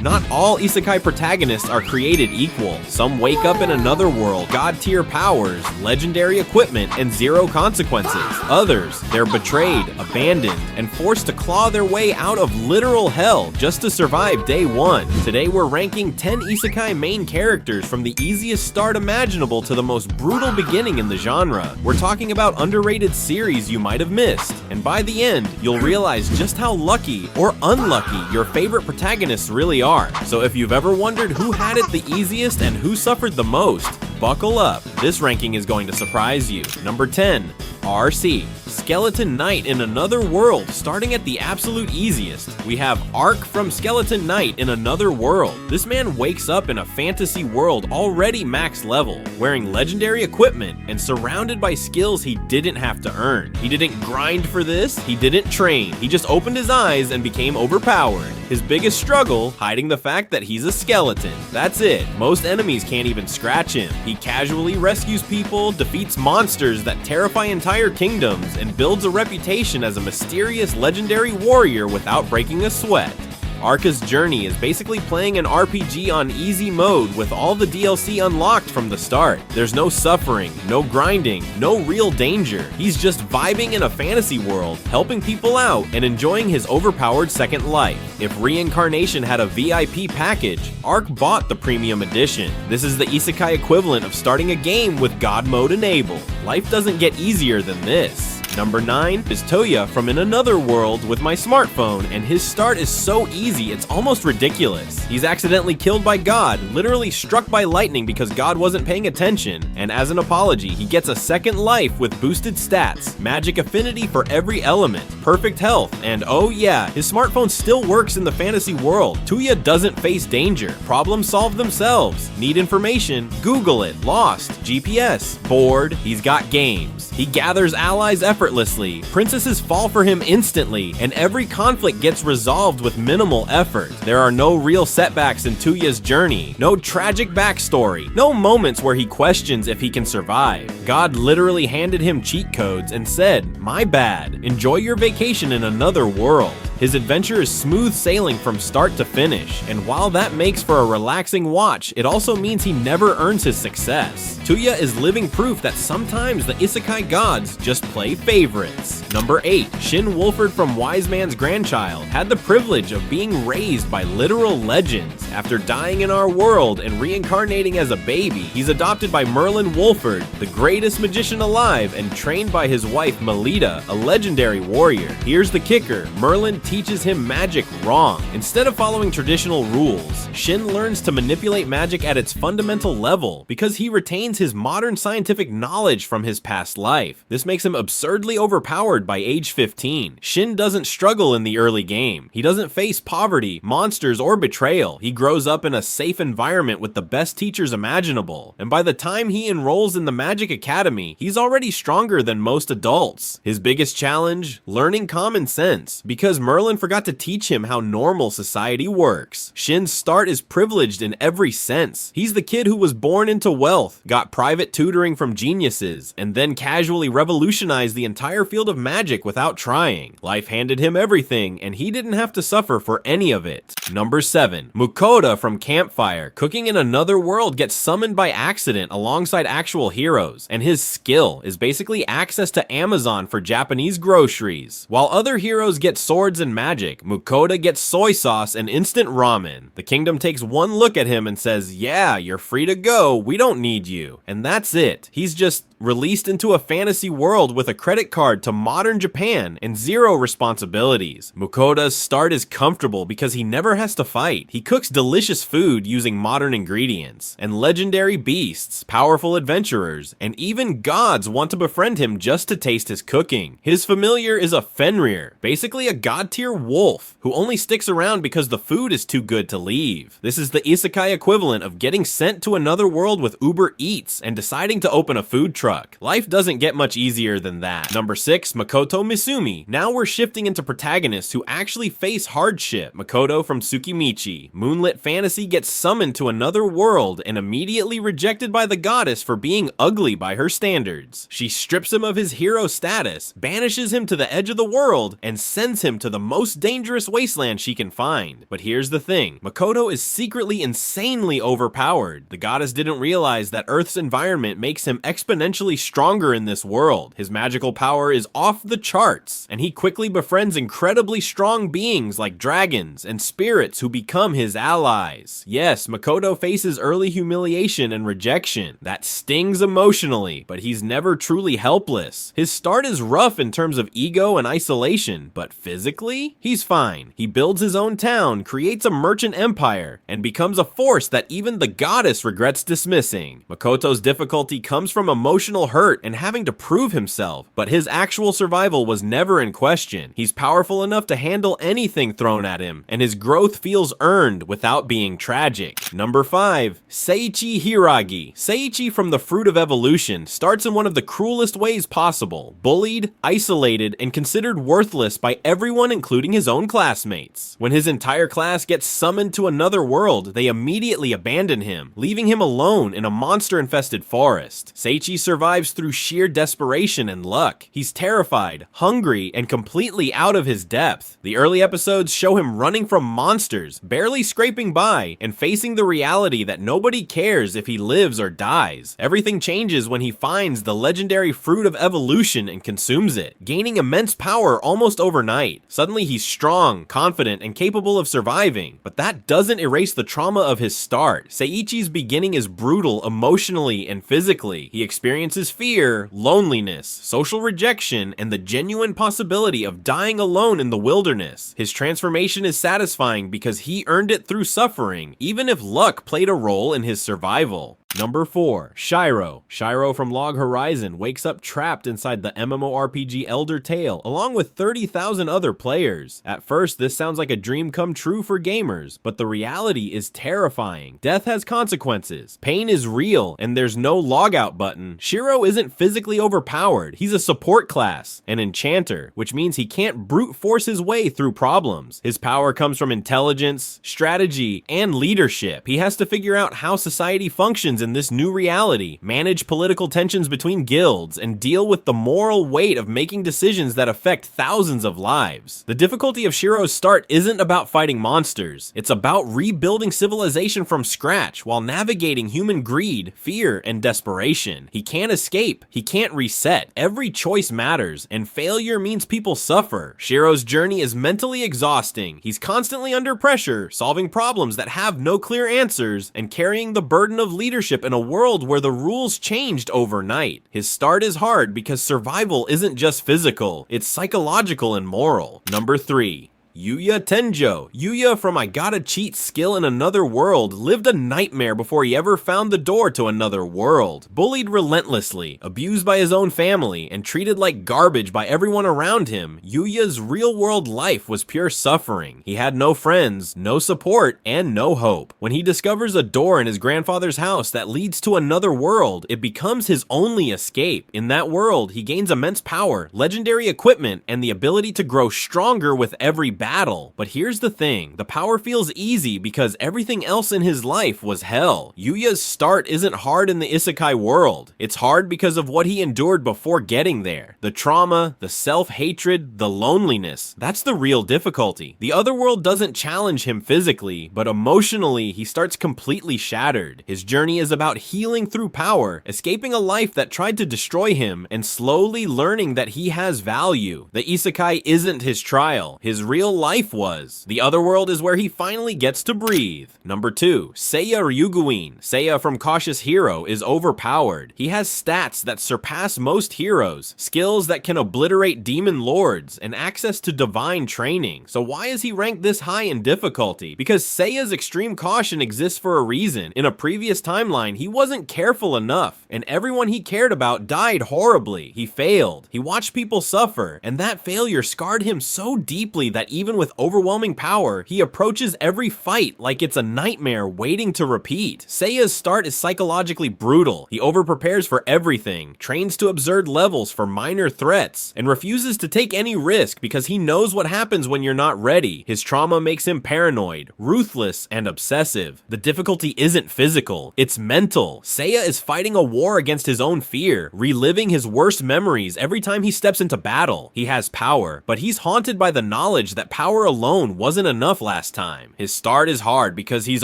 Not all isekai protagonists are created equal. Some wake up in another world, god-tier powers, legendary equipment, and zero consequences. Others, they're betrayed, abandoned, and forced to claw their way out of literal hell just to survive day one. Today we're ranking 10 isekai main characters from the easiest start imaginable to the most brutal beginning in the genre. We're talking about underrated series you might have missed, and by the end, you'll realize just how lucky or unlucky your favorite protagonists really are. So if you've ever wondered who had it the easiest and who suffered the most, buckle up. This ranking is going to surprise you. Number 10, RC. Skeleton Knight in Another World. Starting at the absolute easiest, we have Arc from Skeleton Knight in Another World. This man wakes up in a fantasy world already max level, wearing legendary equipment and surrounded by skills he didn't have to earn. He didn't grind for this, he didn't train, he just opened his eyes and became overpowered. His biggest struggle, hiding the fact that he's a skeleton. That's it. Most enemies can't even scratch him. He casually rescues people, defeats monsters that terrify entire kingdoms, and builds a reputation as a mysterious legendary warrior without breaking a sweat. Arca's journey is basically playing an RPG on easy mode with all the DLC unlocked from the start. There's no suffering, no grinding, no real danger. He's just vibing in a fantasy world, helping people out, and enjoying his overpowered second life. If Reincarnation had a VIP package, Arc bought the premium edition. This is the isekai equivalent of starting a game with God mode enabled. Life doesn't get easier than this. Number 9 is Toya from In Another World with my smartphone, and his start is so easy it's almost ridiculous. He's accidentally killed by God, literally struck by lightning because God wasn't paying attention, and as an apology, he gets a second life with boosted stats, magic affinity for every element, perfect health, and oh yeah, his smartphone still works in the fantasy world. Toya doesn't face danger. Problems solve themselves. Need information? Google it. Lost. GPS. Bored? He's got games. He gathers allies effortlessly, princesses fall for him instantly, and every conflict gets resolved with minimal effort. There are no real setbacks in Toya's journey, no tragic backstory, no moments where he questions if he can survive. God literally handed him cheat codes and said, "My bad, enjoy your vacation in another world." His adventure is smooth sailing from start to finish, and while that makes for a relaxing watch, it also means he never earns his success. Toya is living proof that sometimes the isekai gods just play favorites. Number 8, Shin Wolford from Wise Man's Grandchild had the privilege of being raised by literal legends. After dying in our world and reincarnating as a baby, he's adopted by Merlin Wolford, the greatest magician alive, and trained by his wife Melita, a legendary warrior. Here's the kicker, Merlin teaches him magic wrong. Instead of following traditional rules, Shin learns to manipulate magic at its fundamental level because he retains his modern scientific knowledge from his past life. This makes him absurdly overpowered by age 15. Shin doesn't struggle in the early game. He doesn't face poverty, monsters, or betrayal. He grows up in a safe environment with the best teachers imaginable. And by the time he enrolls in the Magic Academy, he's already stronger than most adults. His biggest challenge? Learning common sense. Because Merlin forgot to teach him how normal society works. Shin's start is privileged in every sense. He's the kid who was born into wealth, got private tutoring from geniuses, and then casually revolutionized the entire field of magic without trying. Life handed him everything, and he didn't have to suffer for any of it. Number 7, Mukoda from Campfire. Cooking in Another World gets summoned by accident alongside actual heroes, and his skill is basically access to Amazon for Japanese groceries. While other heroes get swords and magic, Mukoda gets soy sauce and instant ramen. The kingdom takes one look at him and says, "Yeah, you're free to go, we don't need you." And that's it. He's just released into a fantasy world with a credit card to modern Japan and zero responsibilities. Mukoda's start is comfortable because he never has to fight. He cooks delicious food using modern ingredients, and legendary beasts, powerful adventurers, and even gods want to befriend him just to taste his cooking. His familiar is a Fenrir, basically a god-tier wolf, who only sticks around because the food is too good to leave. This is the isekai equivalent of getting sent to another world with Uber Eats and deciding to open a food truck. Life doesn't get much easier than that. Number 6, Makoto Misumi. Now we're shifting into protagonists who actually face hardship. Makoto from Tsukimichi. Moonlit fantasy gets summoned to another world and immediately rejected by the goddess for being ugly by her standards. She strips him of his hero status, banishes him to the edge of the world, and sends him to the most dangerous wasteland she can find. But here's the thing, Makoto is secretly insanely overpowered. The goddess didn't realize that Earth's environment makes him exponentially stronger in this world. His magical power is off the charts, and he quickly befriends incredibly strong beings like dragons and spirits who become his allies. Yes, Makoto faces early humiliation and rejection. That stings emotionally, but he's never truly helpless. His start is rough in terms of ego and isolation, but physically, he's fine. He builds his own town, creates a merchant empire, and becomes a force that even the goddess regrets dismissing. Makoto's difficulty comes from emotional hurt and having to prove himself, but his actual survival was never in question. He's powerful enough to handle anything thrown at him, and his growth feels earned without being tragic. Number 5. Seiichi Hiragi. Seiichi from the Fruit of Evolution starts in one of the cruelest ways possible. Bullied, isolated, and considered worthless by everyone including his own classmates. When his entire class gets summoned to another world, they immediately abandon him, leaving him alone in a monster-infested forest. Seiichi survives through sheer desperation and luck. He's terrified, hungry, and completely out of his depth. The early episodes show him running from monsters, barely scraping by, and facing the reality that nobody cares if he lives or dies. Everything changes when he finds the legendary Fruit of Evolution and consumes it, gaining immense power almost overnight. Suddenly he's strong, confident, and capable of surviving, but that doesn't erase the trauma of his start. Seiichi's beginning is brutal emotionally and physically. He experiences fear, loneliness, social rejection, and the genuine possibility of dying alone in the wilderness. His transformation is satisfying because he earned it through suffering, even if luck played a role in his survival. Number 4. Shiro. Shiro from Log Horizon wakes up trapped inside the MMORPG Elder Tale, along with 30,000 other players. At first, this sounds like a dream come true for gamers, but the reality is terrifying. Death has consequences, pain is real, and there's no logout button. Shiro isn't physically overpowered, he's a support class, an enchanter, which means he can't brute force his way through problems. His power comes from intelligence, strategy, and leadership. He has to figure out how society functions in this new reality, manage political tensions between guilds, and deal with the moral weight of making decisions that affect thousands of lives. The difficulty of Shiro's start isn't about fighting monsters, it's about rebuilding civilization from scratch while navigating human greed, fear, and desperation. He can't escape, he can't reset, every choice matters, and failure means people suffer. Shiro's journey is mentally exhausting. He's constantly under pressure, solving problems that have no clear answers, and carrying the burden of leadership in a world where the rules changed overnight. His start is hard because survival isn't just physical, it's psychological and moral. Number 3. Yuya Tenjo. Yuya from I Gotta Cheat Skill in Another World lived a nightmare before he ever found the door to another world. Bullied relentlessly, abused by his own family, and treated like garbage by everyone around him, Yuya's real-world life was pure suffering. He had no friends, no support, and no hope. When he discovers a door in his grandfather's house that leads to another world, it becomes his only escape. In that world, he gains immense power, legendary equipment, and the ability to grow stronger with every battle. But here's the thing, the power feels easy because everything else in his life was hell. Yuya's start isn't hard in the Isekai world. It's hard because of what he endured before getting there. The trauma, the self-hatred, the loneliness. That's the real difficulty. The other world doesn't challenge him physically, but emotionally he starts completely shattered. His journey is about healing through power, escaping a life that tried to destroy him, and slowly learning that he has value. The Isekai isn't his trial. His real life was. The other world is where he finally gets to breathe. Number 2. Seiya Ryuguin. Seiya from Cautious Hero is overpowered. He has stats that surpass most heroes, skills that can obliterate demon lords, and access to divine training. So why is he ranked this high in difficulty? Because Seiya's extreme caution exists for a reason. In a previous timeline, he wasn't careful enough, and everyone he cared about died horribly. He failed. He watched people suffer, and that failure scarred him so deeply that even with overwhelming power, he approaches every fight like it's a nightmare waiting to repeat. Seiya's start is psychologically brutal. He overprepares for everything, trains to absurd levels for minor threats, and refuses to take any risk because he knows what happens when you're not ready. His trauma makes him paranoid, ruthless, and obsessive. The difficulty isn't physical, it's mental. Seiya is fighting a war against his own fear, reliving his worst memories every time he steps into battle. He has power, but he's haunted by the knowledge that that power alone wasn't enough last time. His start is hard because he's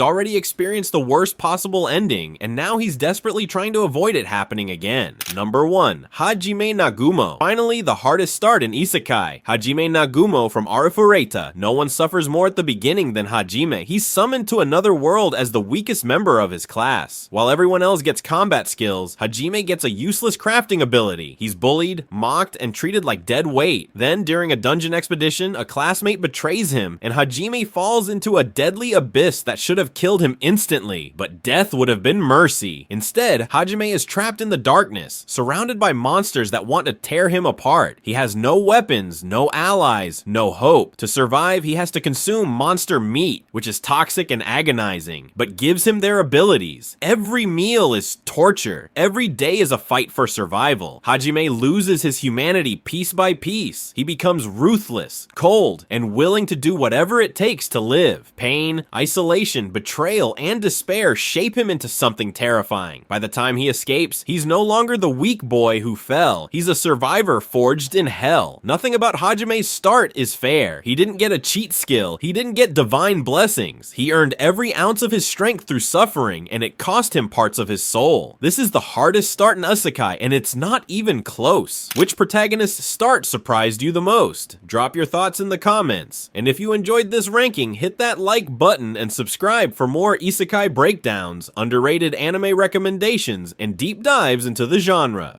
already experienced the worst possible ending, and now he's desperately trying to avoid it happening again. Number 1. Hajime Nagumo. Finally, the hardest start in Isekai. Hajime Nagumo from Arifureta. No one suffers more at the beginning than Hajime. He's summoned to another world as the weakest member of his class. While everyone else gets combat skills, Hajime gets a useless crafting ability. He's bullied, mocked, and treated like dead weight. Then, during a dungeon expedition, a classmate betrays him, and Hajime falls into a deadly abyss that should have killed him instantly, but death would have been mercy. Instead, Hajime is trapped in the darkness, surrounded by monsters that want to tear him apart. He has no weapons, no allies, no hope. To survive, he has to consume monster meat, which is toxic and agonizing, but gives him their abilities. Every meal is torture. Every day is a fight for survival. Hajime loses his humanity piece by piece. He becomes ruthless, cold, and willing to do whatever it takes to live. Pain, isolation, betrayal, and despair shape him into something terrifying. By the time he escapes, he's no longer the weak boy who fell. He's a survivor forged in hell. Nothing about Hajime's start is fair. He didn't get a cheat skill. He didn't get divine blessings. He earned every ounce of his strength through suffering, and it cost him parts of his soul. This is the hardest start in Isekai, and it's not even close. Which protagonist's start surprised you the most? Drop your thoughts in the comments. And if you enjoyed this ranking, hit that like button and subscribe for more Isekai breakdowns, underrated anime recommendations, and deep dives into the genre.